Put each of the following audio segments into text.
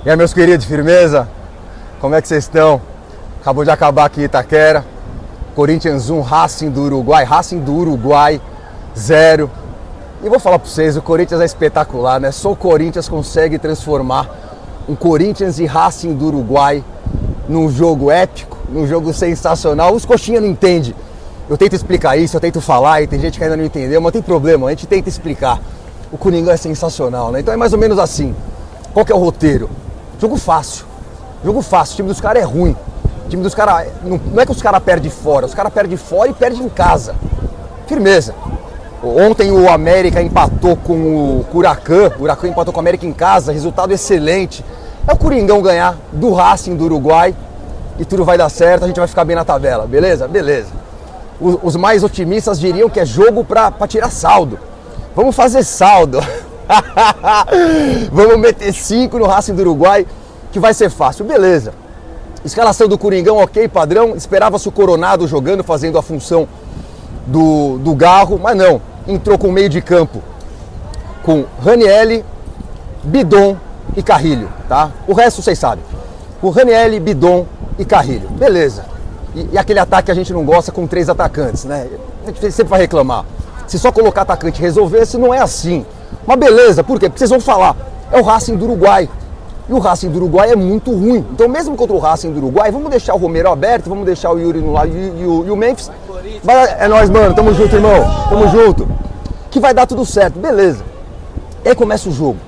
E aí, meus queridos, firmeza? Como é que vocês estão? Acabou de acabar aqui Itaquera. Corinthians 1, Racing do Uruguai 0. E vou falar pra vocês, o Corinthians é espetacular, né? Só o Corinthians consegue transformar um Corinthians e Racing do Uruguai num jogo épico, num jogo sensacional. Os coxinhas não entendem. Eu tento explicar isso, eu tento falar e tem gente que ainda não entendeu, mas não tem problema, a gente tenta explicar. O Coringão é sensacional, né? Então é mais ou menos assim. Qual que é o roteiro? Jogo fácil. Jogo fácil. O time dos caras é ruim. O time dos caras... Não é que os caras perdem fora. Os caras perdem fora e perdem em casa. Firmeza. Ontem o América empatou com o Huracan. O Huracan empatou com o América em casa. Resultado excelente. É o Coringão ganhar do Racing do Uruguai. E tudo vai dar certo. A gente vai ficar bem na tabela. Beleza? Beleza. Os mais otimistas diriam que é jogo pra tirar saldo. Vamos fazer saldo. Vamos meter 5 no Racing do Uruguai, que vai ser fácil. Beleza. Escalação do Coringão, ok, padrão. Esperava-se o Coronado jogando, fazendo a função do Garro, mas não. Entrou com meio de campo com Ranieri, Bidon e Carrilho, tá? O resto vocês sabem. O Ranieri, Bidon e Carrilho. Beleza. E aquele ataque que a gente não gosta com 3 atacantes, né? A gente sempre vai reclamar. Se só colocar atacante e resolvesse, não é assim. Mas beleza, por quê? Porque vocês vão falar, é o Racing do Uruguai. E o Racing do Uruguai é muito ruim. Então mesmo contra o Racing do Uruguai, vamos deixar o Romero aberto, vamos deixar o Yuri no lado e o Memphis. É nóis, mano, tamo junto, irmão. Tamo junto. Que vai dar tudo certo, beleza. E aí começa o jogo.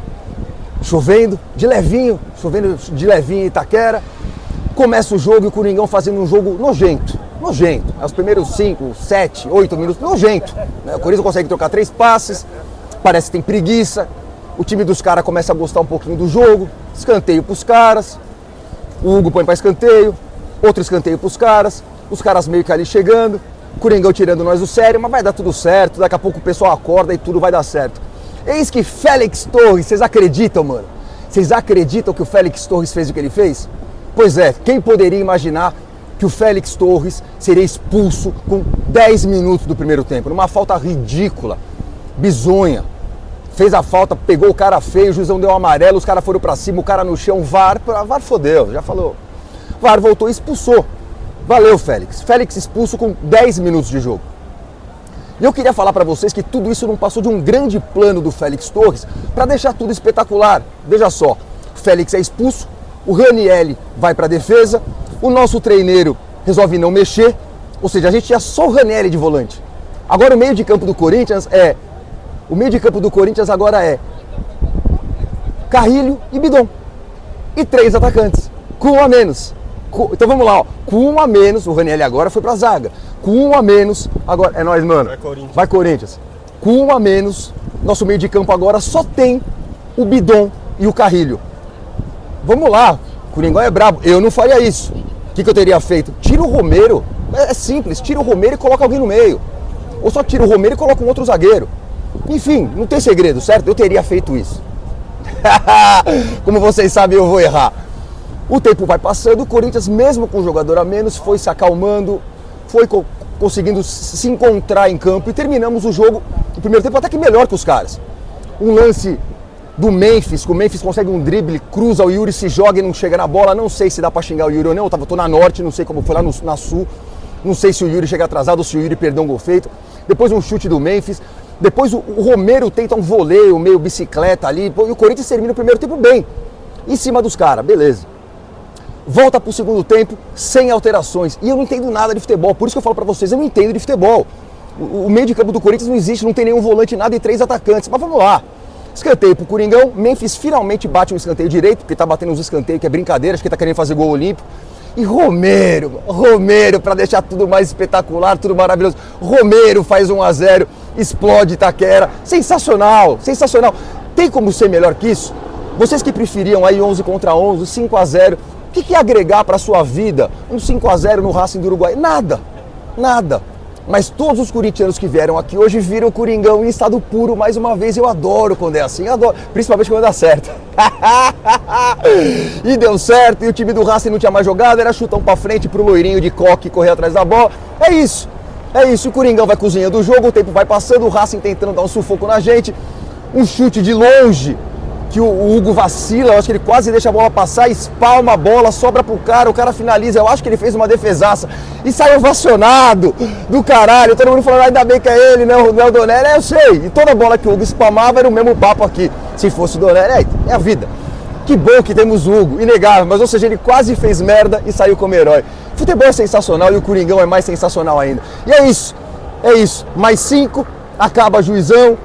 Chovendo de levinho em Itaquera. Começa o jogo e o Coringão fazendo um jogo nojento. Nojento. Os primeiros 5, 7, 8 minutos, nojento. O Corinthians consegue trocar 3 passes, parece que tem preguiça. O time dos caras começa a gostar um pouquinho do jogo. Escanteio pros caras. O Hugo põe pra escanteio. Outro escanteio pros caras. Os caras meio que ali chegando. Coringão tirando nós do sério, mas vai dar tudo certo. Daqui a pouco o pessoal acorda e tudo vai dar certo. Eis que Félix Torres, vocês acreditam, mano? Vocês acreditam que o Félix Torres fez o que ele fez? Pois é, quem poderia imaginar que o Félix Torres seria expulso com 10 minutos do primeiro tempo? Numa falta ridícula, bizonha. Fez a falta, pegou o cara feio, o juizão deu um amarelo, os caras foram pra cima, o cara no chão, VAR fodeu, já falou. VAR voltou e expulsou. Valeu, Félix. Félix expulso com 10 minutos de jogo. E eu queria falar pra vocês que tudo isso não passou de um grande plano do Félix Torres pra deixar tudo espetacular. Veja só, o Félix é expulso, o Ranieri vai pra defesa, o nosso treineiro resolve não mexer, ou seja, a gente tinha só o Ranieri de volante. Agora o meio de campo do Corinthians agora é Carrilho e Bidon. E 3 atacantes, com 1 a menos. Então vamos lá, ó. Com 1 a menos, o Ranieri agora foi pra zaga. Com 1 a menos, agora é nóis, mano. Vai Corinthians. Com 1 a menos, nosso meio de campo agora só tem o Bidon e o Carrilho. Vamos lá, o Coringão é brabo. Eu não faria isso. O que eu teria feito? Tira o Romero. É simples, tira o Romero e coloca alguém no meio. Ou só tira o Romero e coloca um outro zagueiro. Enfim, não tem segredo, certo? Eu teria feito isso. Como vocês sabem, eu vou errar. O tempo vai passando, o Corinthians, mesmo com um jogador a menos, foi se acalmando, foi conseguindo se encontrar em campo e terminamos o jogo, no primeiro tempo, até que melhor que os caras. Um lance do Memphis, que o Memphis consegue um drible, cruza, o Yuri se joga e não chega na bola. Não sei se dá pra xingar o Yuri ou não, eu tô na Norte, não sei como foi lá na Sul. Não sei se o Yuri chega atrasado ou se o Yuri perdeu um gol feito. Depois um chute do Memphis. Depois o Romero tenta um voleio, meio bicicleta ali. E o Corinthians termina o primeiro tempo bem. Em cima dos caras, beleza. Volta pro segundo tempo sem alterações. E eu não entendo nada de futebol. Por isso que eu falo pra vocês, eu não entendo de futebol. O meio de campo do Corinthians não existe, não tem nenhum volante, nada e 3 atacantes. Mas vamos lá. Escanteio pro Coringão. Memphis finalmente bate um escanteio direito, porque tá batendo uns escanteios que é brincadeira, acho que tá querendo fazer gol olímpico. E Romero, para deixar tudo mais espetacular, tudo maravilhoso. Romero faz 1 a 0, explode Itaquera. Sensacional, sensacional. Tem como ser melhor que isso? Vocês que preferiam aí 11 contra 11, 5 a 0, o que ia agregar para sua vida um 5 a 0 no Racing do Uruguai? Nada, nada. Mas todos os corintianos que vieram aqui hoje viram o Coringão em estado puro mais uma vez. Eu adoro quando é assim, adoro, principalmente quando dá certo. E deu certo, e o time do Racing não tinha mais jogado, era chutão pra frente pro loirinho de coque correr atrás da bola. É isso, o Coringão vai cozinhando o jogo, o tempo vai passando, o Racing tentando dar um sufoco na gente. Um chute de longe que o Hugo vacila, eu acho que ele quase deixa a bola passar, espalma a bola, sobra pro cara, o cara finaliza, eu acho que ele fez uma defesaça e saiu ovacionado do caralho, todo mundo falando, ainda bem que é ele, não é o Donelli, eu sei, e toda bola que o Hugo espalmava era o mesmo papo aqui, se fosse o Donelli, é a vida. Que bom que temos o Hugo, inegável, mas ou seja, ele quase fez merda e saiu como herói. Futebol é sensacional e o Coringão é mais sensacional ainda. E é isso, mais 5. Acaba juizão,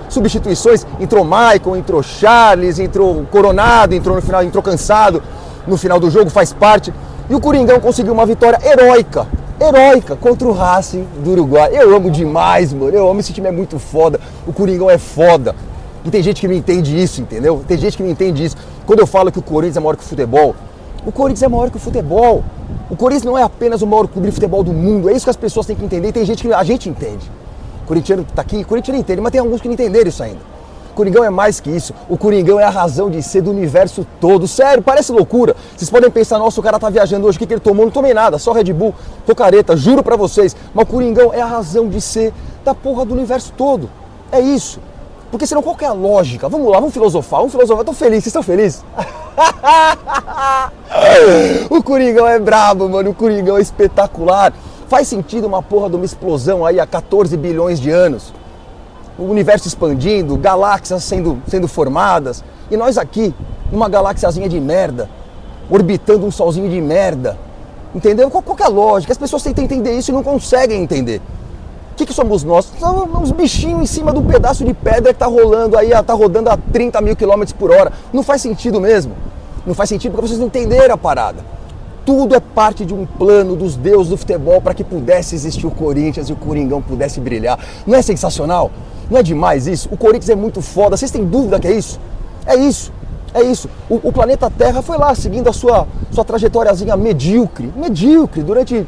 substituições, entrou Maicon, entrou Charles, entrou Coronado, entrou no final, entrou cansado no final do jogo, faz parte. E o Coringão conseguiu uma vitória heróica contra o Racing do Uruguai. Eu amo demais, mano, eu amo, esse time é muito foda, o Coringão é foda. E tem gente que não entende isso, entendeu? Tem gente que não entende isso. Quando eu falo que o Corinthians é maior que o futebol, o Corinthians é maior que o futebol. O Corinthians não é apenas o maior clube de futebol do mundo, é isso que as pessoas têm que entender, e tem gente que a gente entende. O corintiano que tá aqui, o corintiano entende, mas tem alguns que não entenderam isso ainda. O Coringão é mais que isso. O Coringão é a razão de ser do universo todo. Sério, parece loucura. Vocês podem pensar, nossa, o cara tá viajando hoje, o que ele tomou? Não tomei nada, só Red Bull, tô careta, juro pra vocês. Mas o Coringão é a razão de ser da porra do universo todo. É isso. Porque senão qual que é a lógica? Vamos lá, vamos filosofar. Tô feliz, vocês estão felizes? O Coringão é brabo, mano, o Coringão é espetacular. Faz sentido uma porra de uma explosão aí há 14 bilhões de anos. O universo expandindo, galáxias sendo formadas. E nós aqui, numa galáxiazinha de merda, orbitando um solzinho de merda. Entendeu? Qual que é a lógica? As pessoas tentam entender isso e não conseguem entender. O que somos nós? Somos uns bichinhos em cima de um pedaço de pedra que tá rolando aí, tá rodando a 30 mil quilômetros por hora. Não faz sentido mesmo. Não faz sentido porque vocês não entenderam a parada. Tudo é parte de um plano dos deuses do futebol para que pudesse existir o Corinthians e o Coringão pudesse brilhar. Não é sensacional? Não é demais isso? O Corinthians é muito foda. Vocês têm dúvida que é isso? É isso. É isso. O planeta Terra foi lá seguindo a sua trajetóriazinha medíocre durante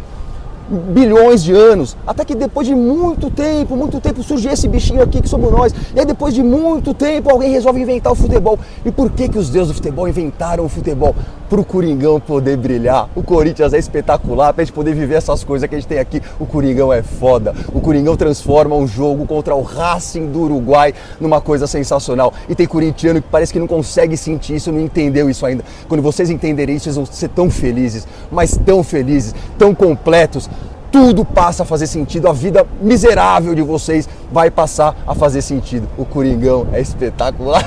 bilhões de anos, até que depois de muito tempo surge esse bichinho aqui que somos nós, e aí depois de muito tempo alguém resolve inventar o futebol. E por que os deuses do futebol inventaram o futebol? Pro Coringão poder brilhar. O Corinthians é espetacular, pra gente poder viver essas coisas que a gente tem aqui. O Coringão é foda. O Coringão transforma um jogo contra o Racing do Uruguai numa coisa sensacional. E tem corintiano que parece que não consegue sentir isso, não entendeu isso ainda. Quando vocês entenderem isso, vocês vão ser tão felizes, mas tão felizes, tão completos. Tudo passa a fazer sentido, a vida miserável de vocês vai passar a fazer sentido. O Coringão é espetacular.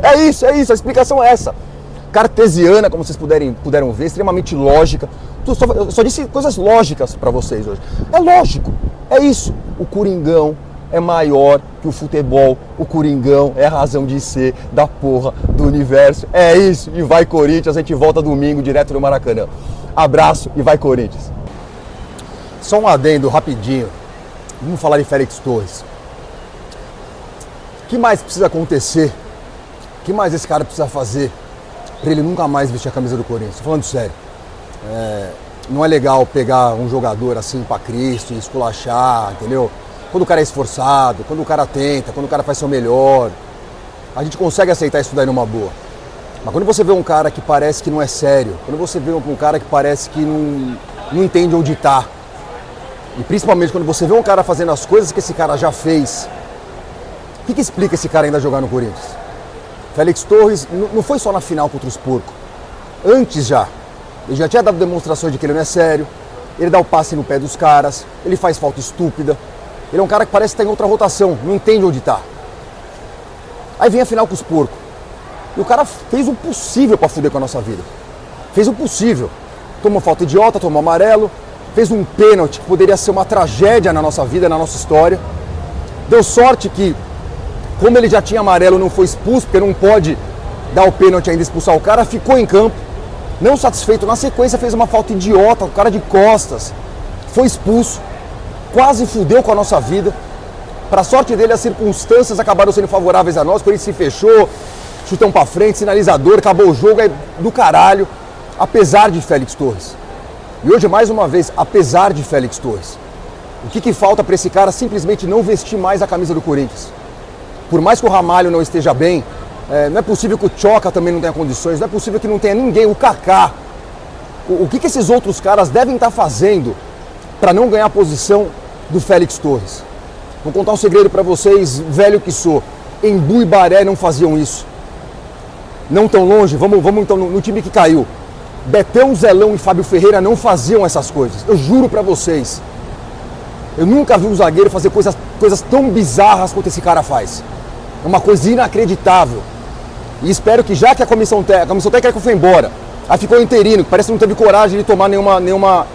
É isso, a explicação é essa. Cartesiana, como vocês puderam ver, extremamente lógica. Eu só disse coisas lógicas para vocês hoje. É lógico, é isso. O Coringão é maior que o futebol. O Coringão é a razão de ser da porra do universo. É isso, e vai Corinthians, a gente volta domingo direto no Maracanã. Abraço e vai Corinthians. Só um adendo rapidinho, vamos falar de Félix Torres. O que mais precisa acontecer? O que mais esse cara precisa fazer para ele nunca mais vestir a camisa do Corinthians? Tô falando sério. Não é legal pegar um jogador assim pra Cristo e esculachar, entendeu? Quando o cara é esforçado, quando o cara tenta, quando o cara faz seu melhor, a gente consegue aceitar isso daí numa boa. Mas quando você vê um cara que parece que não é sério, quando você vê um cara que parece que não entende onde tá, e principalmente quando você vê um cara fazendo as coisas que esse cara já fez, o que explica esse cara ainda jogar no Corinthians? Félix Torres não foi só na final contra os porcos. Antes já. Ele já tinha dado demonstrações de que ele não é sério, ele dá o passe no pé dos caras, ele faz falta estúpida. Ele é um cara que parece que tá em outra rotação, não entende onde tá. Aí vem a final com os porcos. E o cara fez o possível pra fuder com a nossa vida. Fez o possível. Tomou falta idiota, tomou amarelo, fez um pênalti que poderia ser uma tragédia na nossa vida, na nossa história. Deu sorte que, como ele já tinha amarelo, não foi expulso, porque não pode dar o pênalti ainda e expulsar o cara, ficou em campo. Não satisfeito, na sequência fez uma falta idiota, o cara de costas, foi expulso, quase fudeu com a nossa vida. Para sorte dele, as circunstâncias acabaram sendo favoráveis a nós, por isso se fechou, chutão pra frente, sinalizador, acabou o jogo, é do caralho, apesar de Félix Torres. E hoje, mais uma vez, apesar de Félix Torres, o que falta para esse cara simplesmente não vestir mais a camisa do Corinthians? Por mais que o Ramalho não esteja bem, não é possível que o Tchoca também não tenha condições, não é possível que não tenha ninguém, o Kaká. O que esses outros caras devem estar fazendo para não ganhar a posição do Félix Torres? Vou contar um segredo para vocês, velho que sou. Embu e Baré não faziam isso. Não tão longe, vamos então no time que caiu. Betão, Zelão e Fábio Ferreira não faziam essas coisas. Eu juro pra vocês. Eu nunca vi um zagueiro fazer coisas tão bizarras quanto esse cara faz. É uma coisa inacreditável. E espero que, já que a comissão técnica foi embora, aí ficou interino, que parece que não teve coragem de tomar nenhuma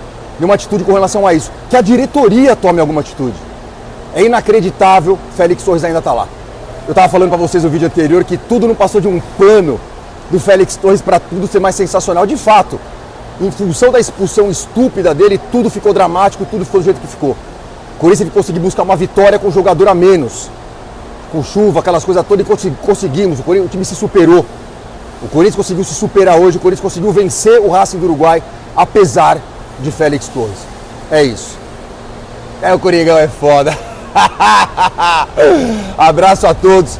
atitude com relação a isso, que a diretoria tome alguma atitude. É inacreditável, Félix Torres ainda tá lá. Eu tava falando pra vocês no vídeo anterior que tudo não passou de um plano do Félix Torres para tudo ser mais sensacional. De fato, em função da expulsão estúpida dele, tudo ficou dramático, tudo ficou do jeito que ficou. O Corinthians conseguiu buscar uma vitória com um jogador a menos, com chuva, aquelas coisas todas, e conseguimos. O time se superou. O Corinthians conseguiu se superar hoje, o Corinthians conseguiu vencer o Racing do Uruguai, apesar de Félix Torres. É isso. O Coringão é foda. Abraço a todos.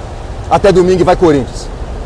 Até domingo e vai Corinthians.